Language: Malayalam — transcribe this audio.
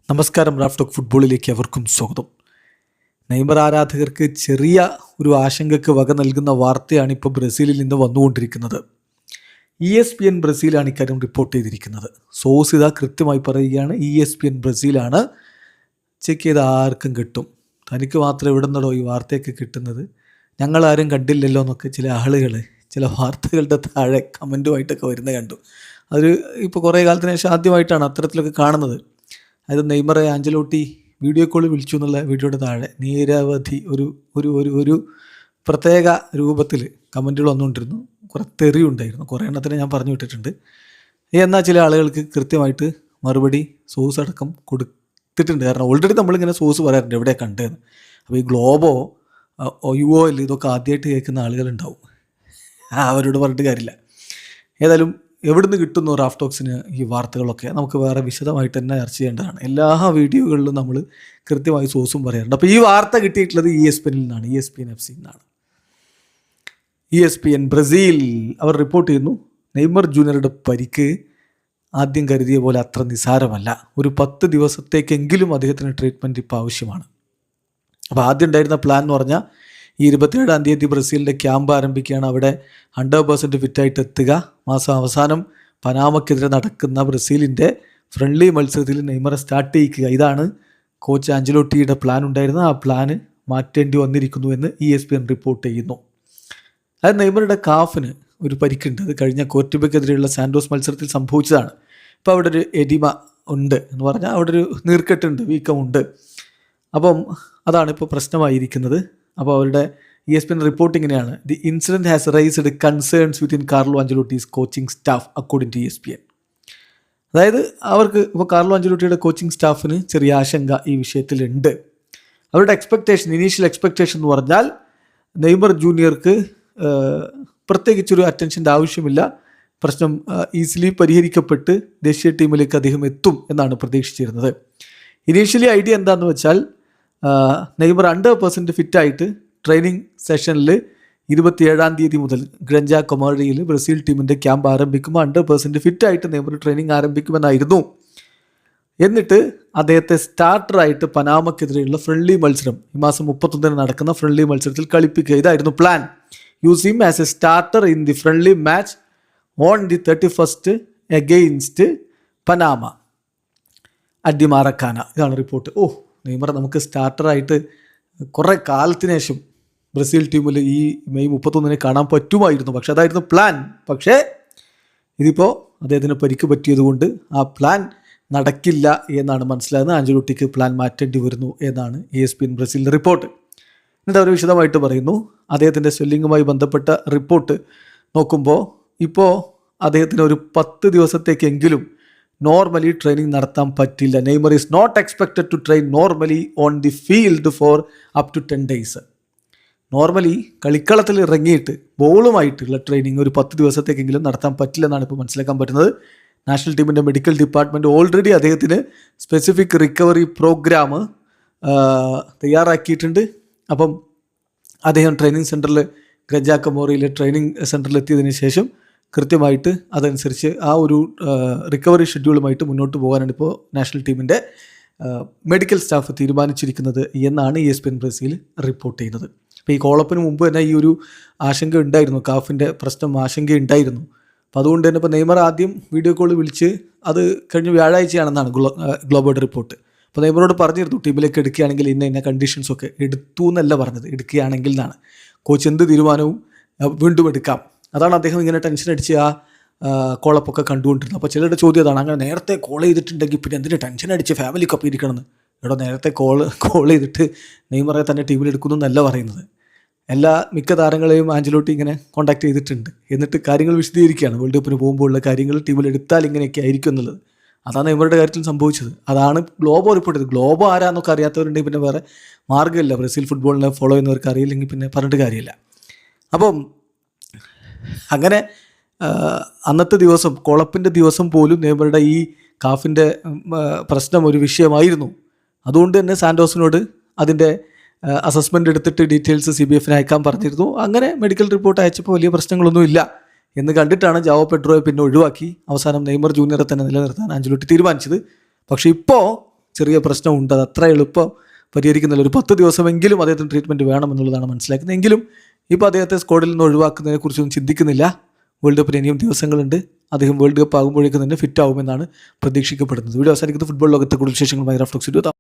നമസ്കാരം. റാഫ് ടോക്ക് ഫുട്ബോളിലേക്ക് അവർക്കും സ്വാഗതം. നെയ്മർ ആരാധകർക്ക് ചെറിയ ഒരു ആശങ്കയ്ക്ക് വക നൽകുന്ന വാർത്തയാണ് ഇപ്പോൾ ബ്രസീലിൽ നിന്ന് വന്നുകൊണ്ടിരിക്കുന്നത്. ESPN ബ്രസീലാണ് ഇക്കാര്യം റിപ്പോർട്ട് ചെയ്തിരിക്കുന്നത്. സോഴ്സ് ഇതാ കൃത്യമായി പറയുകയാണ്, ESPN ബ്രസീലാണ്. ചെക്ക് ചെയ്ത് ആർക്കും കിട്ടും. തനിക്ക് മാത്രം എവിടെ നിന്നോ ഈ വാർത്തയൊക്കെ കിട്ടുന്നത്, ഞങ്ങളാരും കണ്ടില്ലല്ലോ എന്നൊക്കെ ചില ആളുകൾ ചില വാർത്തകളുടെ താഴെ കമൻറ്റുമായിട്ടൊക്കെ വരുന്നത് കണ്ടു. അത് ഇപ്പോൾ കുറേ കാലത്തിന് ശേഷം ആദ്യമായിട്ടാണ് അത്തരത്തിലൊക്കെ കാണുന്നത്. അതായത് നെയ്മറെ ആഞ്ചലോട്ടി വീഡിയോ കോൾ വിളിച്ചു എന്നുള്ള വീഡിയോയുടെ താഴെ നിരവധി ഒരു പ്രത്യേക രൂപത്തിൽ കമൻറ്റുകൾ വന്നുകൊണ്ടിരുന്നു. കുറേ തെറിയുണ്ടായിരുന്നു. കുറേ എണ്ണത്തിന് ഞാൻ പറഞ്ഞു വിട്ടിട്ടുണ്ട്. എന്നാൽ ചില ആളുകൾക്ക് കൃത്യമായിട്ട് മറുപടി സോഴ്സ് അടക്കം കൊടുത്തിട്ടുണ്ട്. കാരണം ഓൾറെഡി നമ്മളിങ്ങനെ സോഴ്സ് പറയാറുണ്ട് എവിടെയാണ് കണ്ടതെന്ന്. അപ്പോൾ ഈ ഗ്ലോബോ OUOയിൽ ഇതൊക്കെ ആദ്യമായിട്ട് കേൾക്കുന്ന ആളുകളുണ്ടാവും. അവരോട് പറഞ്ഞിട്ട് കാര്യമില്ല. ഏതായാലും എവിടുന്ന് കിട്ടുന്നു റാഫ് ടോക്സിന് ഈ വാർത്തകളൊക്കെ നമുക്ക് വേറെ വിശദമായിട്ട് തന്നെ ചർച്ച ചെയ്യേണ്ടതാണ്. എല്ലാ വീഡിയോകളിലും നമ്മൾ കൃത്യമായി സോഴ്സും പറയാറുണ്ട്. അപ്പോൾ ഈ വാർത്ത കിട്ടിയിട്ടുള്ളത് ESPNൽ നിന്നാണ്, ESPN FC നിന്നാണ്. ESPN ബ്രസീൽ അവർ റിപ്പോർട്ട് ചെയ്യുന്നു, നെയ്മർ ജൂനിയറുടെ പരിക്ക് ആദ്യം കരുതിയ പോലെ അത്ര നിസാരമല്ല. ഒരു 10 ദിവസത്തേക്കെങ്കിലും അദ്ദേഹത്തിന് ട്രീറ്റ്മെൻറ്റ് ഇപ്പോൾ ആവശ്യമാണ്. അപ്പോൾ ആദ്യം ഉണ്ടായിരുന്ന പ്ലാൻ എന്ന് പറഞ്ഞാൽ ഈ 27-ാം തീയതി ബ്രസീലിൻ്റെ ക്യാമ്പ് ആരംഭിക്കുകയാണ്. അവിടെ 100% ഫിറ്റായിട്ട് എത്തുക. മാസം അവസാനം പനാമയ്ക്കെതിരെ നടക്കുന്ന ബ്രസീലിൻ്റെ ഫ്രണ്ട്ലി മത്സരത്തിൽ നെയ്മറെ സ്റ്റാർട്ട് ചെയ്യിക്കുക. ഇതാണ് കോച്ച് ആഞ്ചലോട്ടിയുടെ പ്ലാൻ ഉണ്ടായിരുന്നത്. ആ പ്ലാന് മാറ്റേണ്ടി വന്നിരിക്കുന്നു എന്ന് ESPN റിപ്പോർട്ട് ചെയ്യുന്നു. അതായത് നെയ്മറുടെ കാഫിന് ഒരു പരിക്കുണ്ട്. അത് കഴിഞ്ഞ കോർട്ടിബയ്ക്കെതിരെയുള്ള സാൻഡോസ് മത്സരത്തിൽ സംഭവിച്ചതാണ്. ഇപ്പോൾ അവിടെ ഒരു എഡിമ ഉണ്ട് എന്ന് പറഞ്ഞാൽ അവിടെ ഒരു നീർക്കെട്ടുണ്ട്, വീക്കമുണ്ട്. അപ്പം അതാണ് ഇപ്പോൾ പ്രശ്നമായിരിക്കുന്നത്. അപ്പോൾ അവരുടെ ESPN റിപ്പോർട്ട് ഇങ്ങനെയാണ്: the incident has raised concerns within Carlo Ancelotti's coaching staff according to ESPN. അതായത് അവർക്ക് ഇപ്പോൾ കാർലോ ആഞ്ചലോട്ടിയുടെ കോച്ചിങ് സ്റ്റാഫിന് ചെറിയ ആശങ്ക ഈ വിഷയത്തിലുണ്ട്. അവരുടെ ഇനീഷ്യൽ എക്സ്പെക്റ്റേഷൻ എന്ന് പറഞ്ഞാൽ നെയ്മർ ജൂനിയർക്ക് പ്രത്യേകിച്ചൊരു അറ്റൻഷൻ്റെ ആവശ്യമില്ല, പ്രശ്നം ഈസിലി പരിഹരിക്കപ്പെട്ട് ദേശീയ ടീമിലേക്ക് അദ്ദേഹം എത്തും എന്നാണ് പ്രതീക്ഷിച്ചിരുന്നത്. ഇനീഷ്യലി ഐഡിയ എന്താണെന്ന് വെച്ചാൽ നെയ്മർ 100% ഫിറ്റായിട്ട് ട്രെയിനിങ് സെഷനിൽ 27-ാം തീയതി മുതൽ ഗ്രഞ്ച കൊമോറിയിൽ ബ്രസീൽ ടീമിൻ്റെ ക്യാമ്പ് ആരംഭിക്കുമ്പോൾ 100% ഫിറ്റായിട്ട് നെയ്മർ ട്രെയിനിങ് ആരംഭിക്കുമെന്നായിരുന്നു. എന്നിട്ട് അദ്ദേഹത്തെ സ്റ്റാർട്ടറായിട്ട് പനാമയ്ക്കെതിരെയുള്ള ഫ്രണ്ട്ലി മത്സരം ഈ മാസം 31-ന് നടക്കുന്ന ഫ്രണ്ട്ലി മത്സരത്തിൽ കളിപ്പിക്കുക. ഇതായിരുന്നു plan. Use him as A starter in the friendly match on the 31st against Panama at the Maracana. ഇതാണ് റിപ്പോർട്ട്. നെയ്മർ നമുക്ക് സ്റ്റാർട്ടറായിട്ട് കുറേ കാലത്തിന് ശേഷം ബ്രസീൽ ടീമിൽ ഈ മെയ് 31-ന് കാണാൻ പറ്റുമായിരുന്നു. പക്ഷെ അതായിരുന്നു പ്ലാൻ. പക്ഷേ ഇതിപ്പോൾ അദ്ദേഹത്തിന് പരിക്ക് പറ്റിയതുകൊണ്ട് ആ പ്ലാൻ നടക്കില്ല എന്നാണ് മനസ്സിലാകുന്നത്. ആഞ്ചലോട്ടിക്ക് പ്ലാൻ മാറ്റേണ്ടി വരുന്നു എന്നാണ് ESPN ബ്രസീലിൻ്റെ റിപ്പോർട്ട്. എന്നിട്ട് അവർ വിശദമായിട്ട് പറയുന്നു, അദ്ദേഹത്തിൻ്റെ സ്വെല്ലിങ്ങുമായി ബന്ധപ്പെട്ട റിപ്പോർട്ട് നോക്കുമ്പോൾ ഇപ്പോൾ അദ്ദേഹത്തിന് ഒരു 10 ദിവസത്തേക്കെങ്കിലും നോർമലി ട്രെയിനിങ് നടത്താൻ പറ്റില്ല. Neymar is not expected to train normally on the field for up to 10 days. Normally കളിക്കളത്തിൽ ഇറങ്ങിയിട്ട് ബോളുമായിട്ടുള്ള ട്രെയിനിങ് ഒരു 10 ദിവസത്തേക്കെങ്കിലും നടത്താൻ പറ്റില്ലെന്നാണ് ഇപ്പോൾ മനസ്സിലാക്കാൻ പറ്റുന്നത്. നാഷണൽ ടീമിൻ്റെ മെഡിക്കൽ ഡിപ്പാർട്ട്മെൻറ്റ് ഓൾറെഡി അദ്ദേഹത്തിന് സ്പെസിഫിക് റിക്കവറി പ്രോഗ്രാം തയ്യാറാക്കിയിട്ടുണ്ട്. അപ്പം അദ്ദേഹം ട്രെയിനിങ് സെൻറ്ററിൽ ഗ്രഞ്ച കൊമോറിയിലെ ട്രെയിനിങ് സെൻറ്ററിൽ എത്തിയതിന് ശേഷം കൃത്യമായിട്ട് അതനുസരിച്ച് ആ ഒരു റിക്കവറി ഷെഡ്യൂളുമായിട്ട് മുന്നോട്ട് പോകാനാണ് ഇപ്പോൾ നാഷണൽ ടീമിൻ്റെ മെഡിക്കൽ സ്റ്റാഫ് തീരുമാനിച്ചിരിക്കുന്നത് എന്നാണ് ESPN ബ്രസീൽ റിപ്പോർട്ട് ചെയ്യുന്നത്. അപ്പോൾ ഈ കോളപ്പിന് മുമ്പ് തന്നെ ഈ ഒരു ആശങ്ക ഉണ്ടായിരുന്നു, കാഫിൻ്റെ പ്രശ്നം ആശങ്ക ഉണ്ടായിരുന്നു. അപ്പോൾ അതുകൊണ്ട് തന്നെ ഇപ്പോൾ നെയ്മർ ആദ്യം വീഡിയോ കോൾ വിളിച്ച്, അത് കഴിഞ്ഞ വ്യാഴാഴ്ചയാണെന്നാണ് ഗ്ലോബോയുടെ റിപ്പോർട്ട്. അപ്പോൾ നെയ്മറോട് പറഞ്ഞിരുന്നു ടീമിലേക്ക് എടുക്കുകയാണെങ്കിൽ ഇന്ന കണ്ടീഷൻസൊക്കെ എടുത്തു എന്നല്ല പറഞ്ഞത്, എടുക്കുകയാണെങ്കിൽ എന്നാണ്. കോച്ച് എന്ത് തീരുമാനവും വീണ്ടും എടുക്കാം. അതാണ് അദ്ദേഹം ഇങ്ങനെ ടെൻഷൻ അടിച്ച് ആ കോളപ്പൊക്കെ കണ്ടുകൊണ്ടിരുന്നത്. അപ്പോൾ ചിലരുടെ ചോദ്യം അതാണ്, അങ്ങനെ നേരത്തെ കോൾ ചെയ്തിട്ടുണ്ടെങ്കിൽ പിന്നെ എന്തിന് ടെൻഷൻ അടിച്ച് ഫാമിലിക്കൊപ്പം ഇരിക്കണമെന്ന്. ഇവിടെ നേരത്തെ കോൾ ചെയ്തിട്ട് നെയ്മറെ തന്നെ ടീമിലെടുക്കുന്നു എന്നല്ല പറയുന്നത്. മിക്ക താരങ്ങളെയും ആഞ്ചലോട്ടി ഇങ്ങനെ കോൺടാക്ട് ചെയ്തിട്ടുണ്ട്. എന്നിട്ട് കാര്യങ്ങൾ വിശദീകരിക്കുകയാണ്, വേൾഡ് കപ്പിന് പോകുമ്പോൾ ഉള്ള കാര്യങ്ങൾ ടീമിലെടുത്താൽ ഇങ്ങനെയൊക്കെ ആയിരിക്കും എന്നുള്ളത്. അതാണ് നെയ്മറുടെ കാര്യത്തിൽ സംഭവിച്ചത്. അതാണ് ഗ്ലോബോ റിപ്പോർട്ട് ചെയ്തത്. ഗ്ലോബോ ആരാന്നൊക്കെ അറിയാത്തവരുണ്ടെങ്കിൽ പിന്നെ വേറെ മാർഗ്ഗമില്ല. ബ്രസീൽ ഫുട്ബോളിനെ ഫോളോ ചെയ്യുന്നവർക്ക് അറിയില്ലെങ്കിൽ പിന്നെ പറഞ്ഞിട്ട് കാര്യമില്ല. അപ്പം അങ്ങനെ അന്നത്തെ ദിവസം, കോളപ്പിൻ്റെ ദിവസം പോലും നെയ്മറുടെ ഈ കാഫിൻ്റെ പ്രശ്നം ഒരു വിഷയമായിരുന്നു. അതുകൊണ്ട് തന്നെ സാൻഡോസിനോട് അതിൻ്റെ അസസ്മെൻ്റ് എടുത്തിട്ട് ഡീറ്റെയിൽസ് CBFന് അയക്കാൻ പറഞ്ഞിരുന്നു. അങ്ങനെ മെഡിക്കൽ റിപ്പോർട്ട് അയച്ചപ്പോൾ വലിയ പ്രശ്നങ്ങളൊന്നുമില്ല എന്ന് കണ്ടിട്ടാണ് ജാവോ പെഡ്രോയെ പിന്നെ ഒഴിവാക്കി അവസാനം നെയ്മർ ജൂനിയറെ തന്നെ നിലനിർത്താൻ ആഞ്ചലോട്ടി തീരുമാനിച്ചത്. പക്ഷേ ഇപ്പോൾ ചെറിയ പ്രശ്നമുണ്ട്, അത് അത്ര എളുപ്പം പരിഹരിക്കുന്നില്ല. ഒരു 10 ദിവസമെങ്കിലും അദ്ദേഹത്തിന് ട്രീറ്റ്മെൻറ്റ് വേണമെന്നുള്ളതാണ് മനസ്സിലാക്കുന്നത്. എങ്കിലും ഇപ്പോൾ അദ്ദേഹത്തെ സ്ക്വാഡിൽ നിന്ന് ഒഴിവാക്കുന്നതിനെ കുറിച്ചൊന്നും ചിന്തിക്കുന്നില്ല. വേൾഡ് കപ്പിന് ഇനിയും ദിവസങ്ങളുണ്ട്. അദ്ദേഹം വേൾഡ് കപ്പ് ആകുമ്പോഴേക്കും തന്നെ ഫിറ്റ് ആവുമെന്നാണ് പ്രതീക്ഷിക്കപ്പെടുന്നത്. വീഡിയോ അവസാനിക്കുന്നത് ഫുട്ബോൾ ലോകത്തെ കൂടുതൽ വിശേഷങ്ങളുമായി റഫ്ലക്സ്.